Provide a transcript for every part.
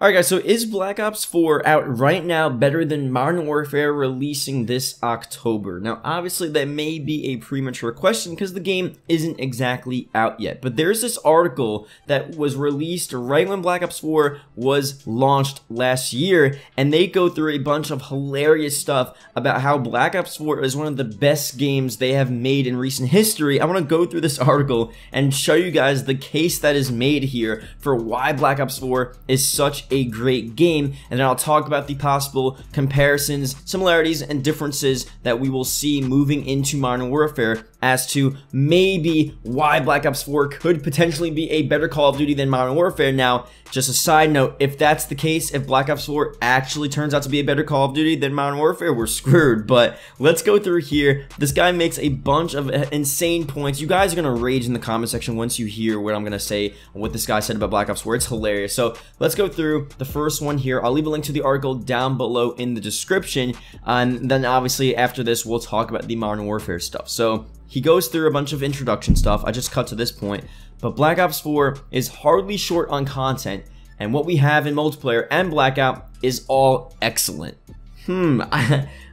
Alright guys, so is Black Ops 4 out right now better than Modern Warfare releasing this October? Now obviously that may be a premature question because the game isn't exactly out yet, but there's this article that was released right when Black Ops 4 was launched last year, and they go through a bunch of hilarious stuff about how Black Ops 4 is one of the best games they have made in recent history. I want to go through this article and show you guys the case that is made here for why Black Ops 4 is such a great game, and then I'll talk about the possible comparisons, similarities, and differences that we will see moving into Modern Warfare as to maybe why Black Ops 4 could potentially be a better Call of Duty than Modern Warfare. Now, just a side note, if that's the case, if Black Ops 4 actually turns out to be a better Call of Duty than Modern Warfare, we're screwed. But let's go through here. This guy makes a bunch of insane points. You guys are going to rage in the comment section once you hear what I'm going to say, what this guy said about Black Ops 4. It's hilarious. So let's go through the first one here. I'll leave a link to the article down below in the description, and then obviously after this we'll talk about the Modern Warfare stuff. So he goes through a bunch of introduction stuff. I just cut to this point, but Black Ops 4 is hardly short on content, and what we have in multiplayer and Blackout is all excellent.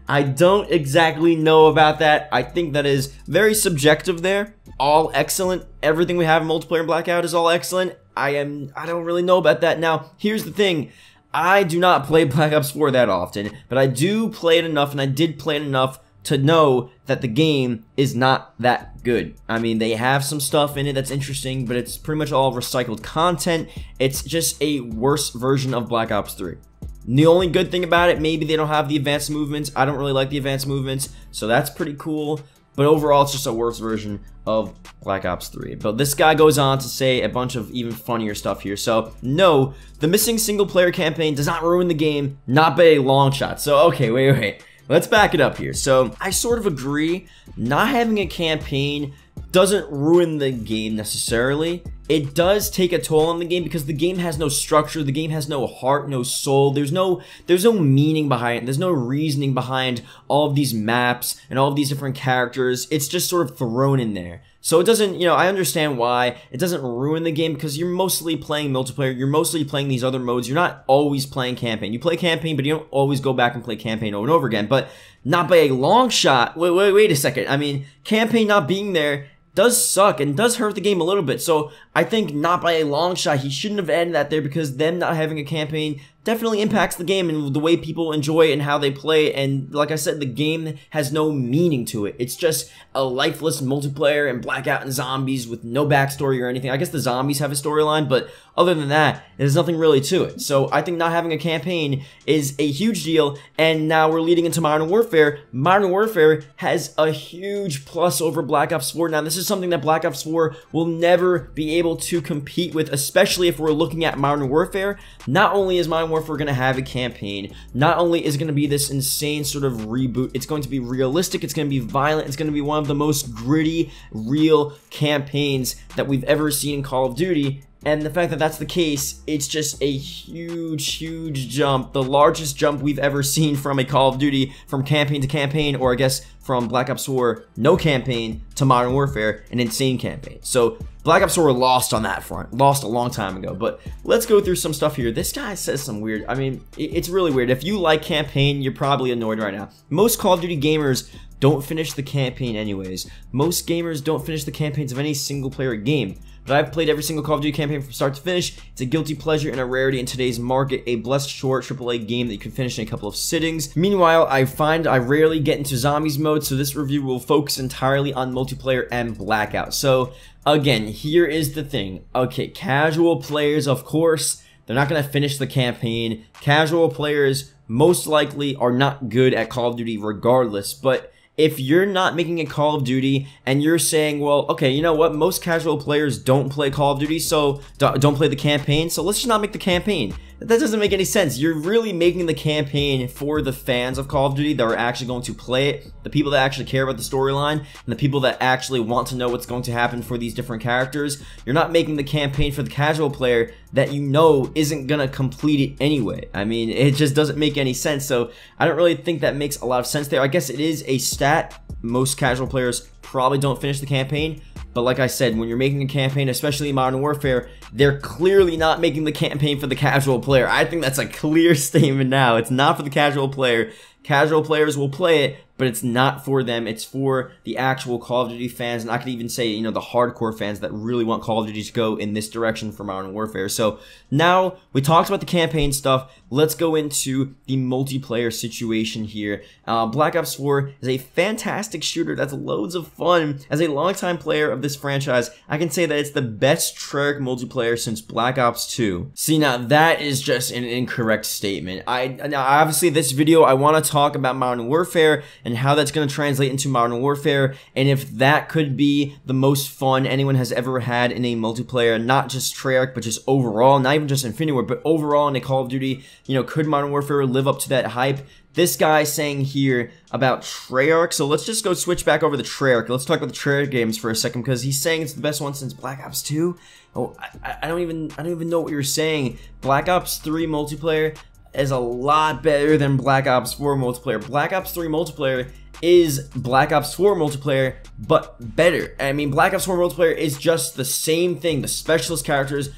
I don't exactly know about that. I think that is very subjective there. All excellent. Everything we have in multiplayer and Blackout is all excellent. I don't really know about that. Now, here's the thing. I do not play Black Ops 4 that often, but I do play it enough, and I did play it enough to know that the game is not that good. I mean, they have some stuff in it that's interesting, but it's pretty much all recycled content. It's just a worse version of Black Ops 3. The only good thing about it, maybe they don't have the advanced movements. I don't really like the advanced movements, so that's pretty cool. But overall, it's just a worse version of Black Ops 3. But this guy goes on to say a bunch of even funnier stuff here. So, no, the missing single-player campaign does not ruin the game, not by a long shot. So, okay, wait. Let's back it up here. So, I sort of agree. Not having a campaign doesn't ruin the game necessarily. It does take a toll on the game because the game has no structure, the game has no heart, no soul. There's no meaning behind it. There's no reasoning behind all of these maps and all of these different characters. It's just sort of thrown in there. So it doesn't, I understand why it doesn't ruin the game because you're mostly playing multiplayer, you're mostly playing these other modes, you're not always playing campaign. You play campaign, but you don't always go back and play campaign over and over again, but not by a long shot. Wait a second. I mean, campaign not being there does suck and does hurt the game a little bit. So I think not by a long shot, he shouldn't have added that there because them not having a campaign definitely impacts the game and the way people enjoy it and how they play. And like I said, the game has no meaning to it. It's just a lifeless multiplayer and Blackout and zombies with no backstory or anything. I guess the zombies have a storyline, but other than that, there's nothing really to it. So I think not having a campaign is a huge deal. And now we're leading into Modern Warfare. Modern Warfare has a huge plus over Black Ops 4. Now this is something that Black Ops 4 will never be able to compete with, especially if we're looking at Modern Warfare. Not only is Modern Warfare going to have a campaign, not only is it going to be this insane sort of reboot, it's going to be realistic, it's going to be violent, it's going to be one of the most gritty, real campaigns that we've ever seen in Call of Duty. And the fact that that's the case, it's just a huge jump, the largest jump we've ever seen from a Call of Duty, from campaign to campaign, or I guess from Black Ops 4, no campaign, to Modern Warfare, an insane campaign. So Black Ops 4 lost on that front, lost a long time ago. But let's go through some stuff here. This guy says some weird, I mean, it's really weird. If you like campaign, you're probably annoyed right now. Most Call of Duty gamers don't finish the campaign anyways. Most gamers don't finish the campaigns of any single player game. But I've played every single Call of Duty campaign from start to finish. It's a guilty pleasure and a rarity in today's market, a blessed short AAA game that you can finish in a couple of sittings. Meanwhile, I find I rarely get into zombies mode, so this review will focus entirely on multiplayer and Blackout. So, again, here is the thing. Okay, casual players, of course, they're not going to finish the campaign. Casual players most likely are not good at Call of Duty regardless, but if you're not making a Call of Duty and you're saying, well, okay, you know what, most casual players don't play Call of Duty, so don't play the campaign, so let's just not make the campaign. That doesn't make any sense. You're really making the campaign for the fans of Call of Duty that are actually going to play it, the people that actually care about the storyline, and the people that actually want to know what's going to happen for these different characters. You're not making the campaign for the casual player that you know isn't gonna complete it anyway. I mean, it just doesn't make any sense, so I don't really think that makes a lot of sense there. I guess it is a stat. Most casual players probably don't finish the campaign, but like I said, when you're making a campaign, especially in Modern Warfare, they're clearly not making the campaign for the casual player. I think that's a clear statement now. It's not for the casual player. Casual players will play it, but it's not for them. It's for the actual Call of Duty fans, and I could even say, you know, the hardcore fans that really want Call of Duty to go in this direction for Modern Warfare. So now we talked about the campaign stuff. Let's go into the multiplayer situation here. Black Ops 4 is a fantastic shooter that's loads of fun. As a longtime player of this franchise, I can say that it's the best Treyarch multiplayer since Black Ops 2. See, now that is just an incorrect statement. Now obviously this video, I want to talk about Modern Warfare and how that's going to translate into Modern Warfare, and if that could be the most fun anyone has ever had in a multiplayer, not just Treyarch, but just overall, not even just Infinity Ward, but overall in a Call of Duty. You know, could Modern Warfare live up to that hype? This guy saying here about Treyarch, so let's just go switch back over to Treyarch. Let's talk about the Treyarch games for a second, because he's saying it's the best one since Black Ops 2. Oh, I don't even know what you're saying. Black Ops 3 multiplayer is a lot better than Black Ops 4 multiplayer. Black Ops 3 multiplayer is Black Ops 4 multiplayer, but better. I mean, Black Ops 4 multiplayer is just the same thing. The specialist characters,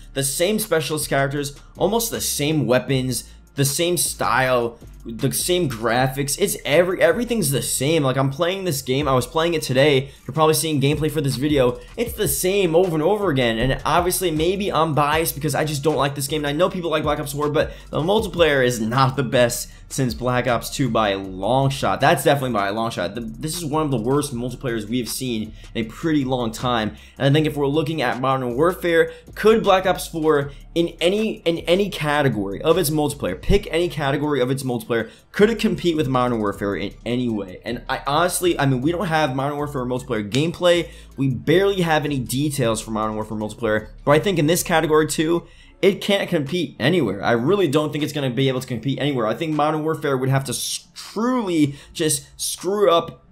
almost the same weapons, the same style, the same graphics. It's everything's the same. Like, I'm playing this game, I was playing it today, you're probably seeing gameplay for this video. It's the same over and over again, and obviously maybe I'm biased because I just don't like this game, and I know people like Black Ops 4, but the multiplayer is not the best since Black Ops 2 by a long shot. That's definitely by a long shot. This is one of the worst multiplayers we have seen in a pretty long time, and I think if we're looking at Modern Warfare, could Black Ops 4 in any category of its multiplayer, pick any category of its multiplayer, could it compete with Modern Warfare in any way? And I honestly, I mean, we don't have Modern Warfare multiplayer gameplay, we barely have any details for Modern Warfare multiplayer, but I think in this category too, it can't compete anywhere. I really don't think it's going to be able to compete anywhere. I think Modern Warfare would have to truly just screw up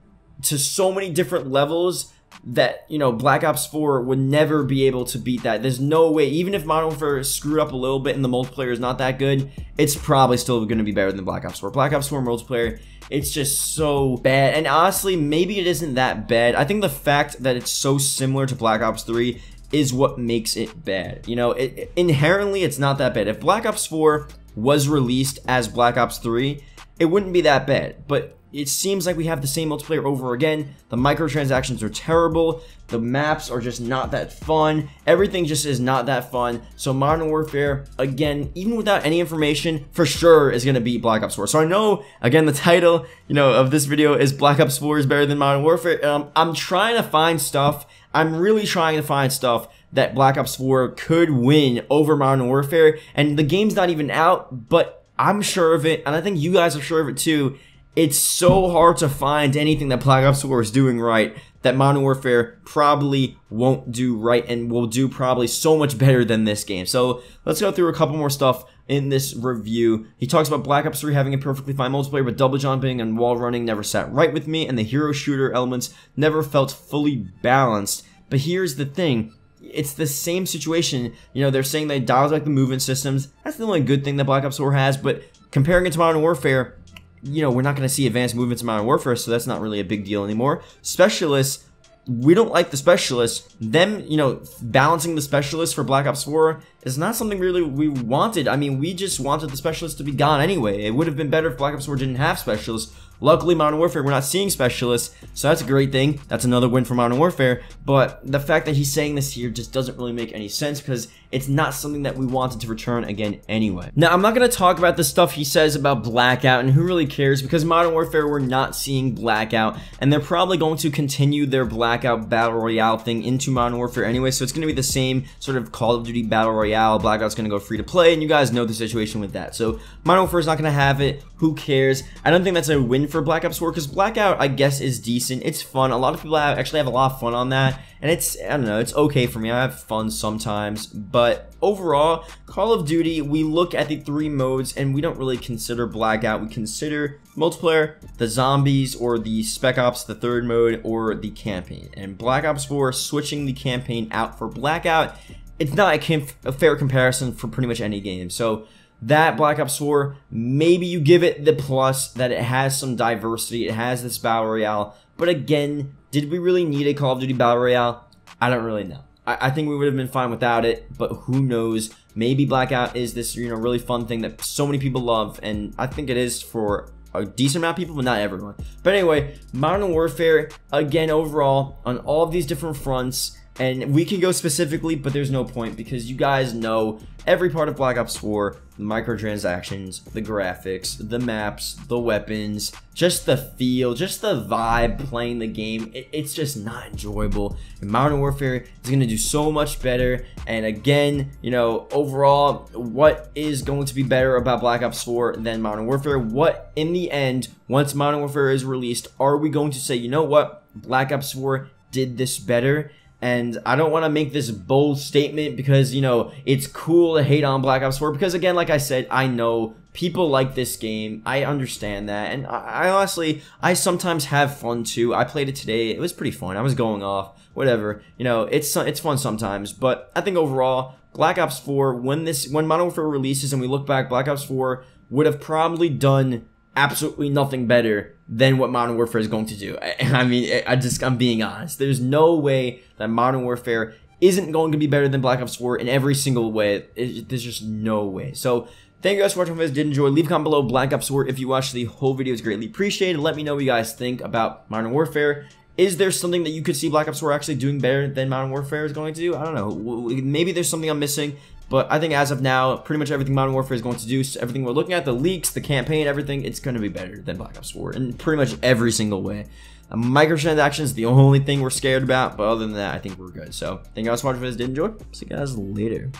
to so many different levels that, you know, Black Ops 4 would never be able to beat that. There's no way. Even if Modern Warfare screwed up a little bit and the multiplayer is not that good, it's probably still going to be better than Black Ops 4. Black Ops 4 multiplayer, it's just so bad. And honestly, maybe it isn't that bad. I think the fact that it's so similar to Black Ops 3 is what makes it bad. You know, inherently it's not that bad. If Black Ops 4 was released as Black Ops 3, it wouldn't be that bad. But it seems like we have the same multiplayer over again. The microtransactions are terrible. The maps are just not that fun. Everything just is not that fun. So Modern Warfare, again, even without any information, for sure is going to beat Black Ops 4. So I know, again, the title, you know, of this video is Black Ops 4 is better than Modern Warfare. I'm trying to find stuff. I'm really trying to find stuff that Black Ops 4 could win over Modern Warfare. And the game's not even out, but I'm sure of it. And I think you guys are sure of it too. It's so hard to find anything that Black Ops 4 is doing right that Modern Warfare probably won't do right and will do probably so much better than this game. So let's go through a couple more stuff in this review. He talks about Black Ops 3 having a perfectly fine multiplayer, but double jumping and wall running never sat right with me, and the hero shooter elements never felt fully balanced. But here's the thing. It's the same situation. You know, they're saying they dialed back the movement systems. That's the only good thing that Black Ops 4 has, but comparing it to Modern Warfare, you know, we're not going to see advanced movements in Modern Warfare, so that's not really a big deal anymore. Specialists, we don't like the specialists. Them, you know, balancing the specialists for Black Ops 4 is not something really we wanted. I mean, we just wanted the specialists to be gone anyway. It would have been better if Black Ops 4 didn't have specialists. Luckily, Modern Warfare, we're not seeing specialists, so that's a great thing. That's another win for Modern Warfare, but the fact that he's saying this here just doesn't really make any sense because it's not something that we wanted to return again anyway. Now, I'm not going to talk about the stuff he says about Blackout, and who really cares, because Modern Warfare, we're not seeing Blackout, and they're probably going to continue their Blackout Battle Royale thing into Modern Warfare anyway, so it's going to be the same sort of Call of Duty Battle Royale. Blackout's going to go free to play, and you guys know the situation with that. So Modern Warfare is not going to have it. Who cares? I don't think that's a win for Black Ops 4, because Blackout, I guess, is decent. It's fun. A lot of people actually have a lot of fun on that, and it's, I don't know, it's okay for me. I have fun sometimes, but overall, Call of Duty, we look at the 3 modes, and we don't really consider Blackout. We consider multiplayer, the zombies, or the Spec Ops, the 3rd mode, or the campaign. And Black Ops 4, switching the campaign out for Blackout, it's not a fair comparison for pretty much any game. So that Black Ops 4, maybe you give it the plus that it has some diversity, it has this Battle Royale, but again, did we really need a Call of Duty Battle Royale? I don't really know. I think we would have been fine without it, but who knows? Maybe Blackout is this, you know, really fun thing that so many people love, and I think it is for a decent amount of people, but not everyone. But anyway, Modern Warfare, again, overall, on all of these different fronts, and we can go specifically, but there's no point because you guys know every part of Black Ops 4, the microtransactions, the graphics, the maps, the weapons, just the feel, just the vibe playing the game. It's just not enjoyable. And Modern Warfare is going to do so much better. And again, you know, overall, what is going to be better about Black Ops 4 than Modern Warfare? What, in the end, once Modern Warfare is released, are we going to say, you know what, Black Ops 4 did this better? And I don't want to make this bold statement because, you know, it's cool to hate on Black Ops 4 because, again, like I said, I know people like this game. I understand that. And I honestly, I sometimes have fun too. I played it today. It was pretty fun. I was going off, whatever. You know, it's fun sometimes. But I think overall, Black Ops 4, when Modern Warfare releases and we look back, Black Ops 4 would have probably done absolutely nothing better than what Modern Warfare is going to do. I mean, I'm being honest. There's no way that Modern Warfare isn't going to be better than Black Ops 4 in every single way. There's just no way. So, thank you guys for watching. If you guys did enjoy, leave a comment below Black Ops 4. If you watched the whole video, it's greatly appreciated. Let me know what you guys think about Modern Warfare. Is there something that you could see Black Ops 4 actually doing better than Modern Warfare is going to do? I don't know. Maybe there's something I'm missing. But I think as of now, pretty much everything Modern Warfare is going to do, so everything we're looking at, the leaks, the campaign, everything, it's going to be better than Black Ops 4 in pretty much every single way. Microtransactions is the only thing we're scared about, but other than that, I think we're good. So, thank you guys so much for this. Did enjoy. See you guys later.